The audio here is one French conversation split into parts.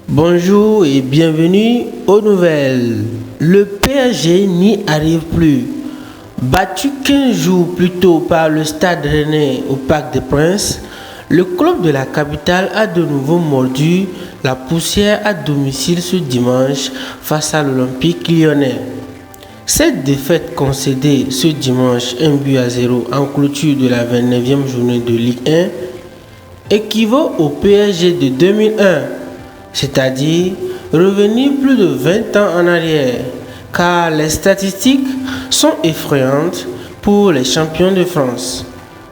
Bonjour et bienvenue aux nouvelles. Le PSG n'y arrive plus. Battu 15 jours plus tôt par le Stade Rennais au Parc des Princes, le club de la capitale a de nouveau mordu la poussière à domicile ce dimanche face à l'Olympique lyonnais. Cette défaite concédée ce dimanche 1-0 en clôture de la 29e journée de Ligue 1 équivaut au PSG de 2001, c'est-à-dire revenir plus de 20 ans en arrière, car les statistiques sont effrayantes pour les champions de France.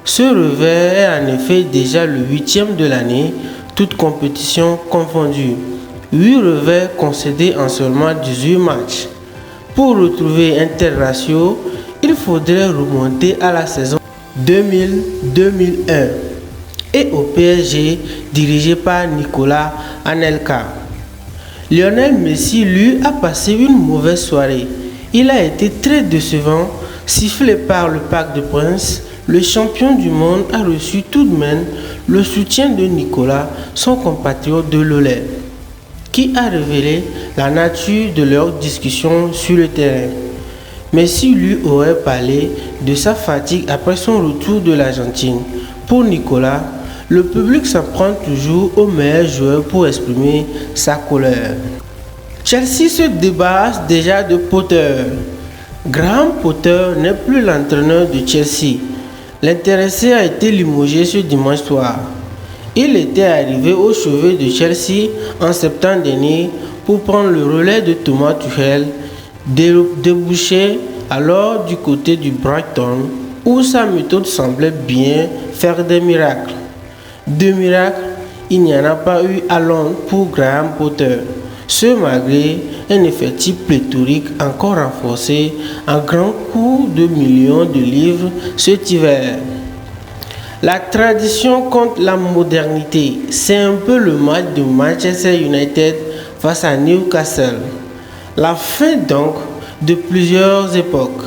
Ce revers est en effet déjà le 8e de l'année, toutes compétitions confondues. 8 revers concédés en seulement 18 matchs. Pour retrouver un tel ratio, il faudrait remonter à la saison 2000-2001 et au PSG dirigé par Nicolas Anelka. Lionel Messi, lui, a passé une mauvaise soirée. Il a été très décevant, sifflé par le Parc des Princes. Le champion du monde a reçu tout de même le soutien de Nicolas, son compatriote de l'Olé, qui a révélé la nature de leur discussion sur le terrain. Messi lui aurait parlé de sa fatigue après son retour de l'Argentine. Pour Nicolas, le public s'en prend toujours au meilleur joueur pour exprimer sa colère. Chelsea se débarrasse déjà de Potter. Graham Potter n'est plus l'entraîneur de Chelsea. L'intéressé a été limogé ce dimanche soir. Il était arrivé au chevet de Chelsea en septembre dernier pour prendre le relais de Thomas Tuchel, débouché alors du côté du Brighton où sa méthode semblait bien faire des miracles. De miracles, il n'y en a pas eu à Londres pour Graham Potter, ce malgré un effectif pléthorique encore renforcé en grand coût de millions de livres cet hiver. La tradition contre la modernité, c'est un peu le match de Manchester United face à Newcastle. La fin donc de plusieurs époques.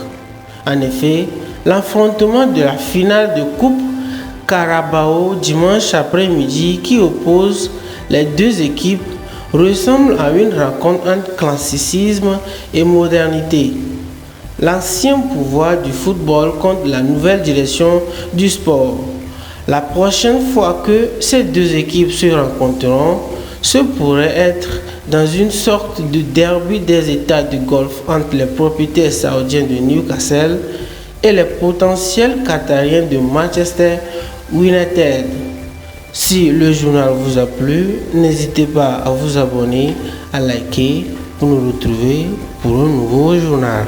En effet, l'affrontement de la finale de Coupe Carabao dimanche après-midi qui oppose les deux équipes ressemble à une rencontre entre classicisme et modernité. L'ancien pouvoir du football contre la nouvelle direction du sport. La prochaine fois que ces deux équipes se rencontreront, ce pourrait être dans une sorte de derby des États du Golfe entre les propriétaires saoudiens de Newcastle et les potentiels qatariens de Manchester United. Si le journal vous a plu, n'hésitez pas à vous abonner, à liker pour nous retrouver pour un nouveau journal.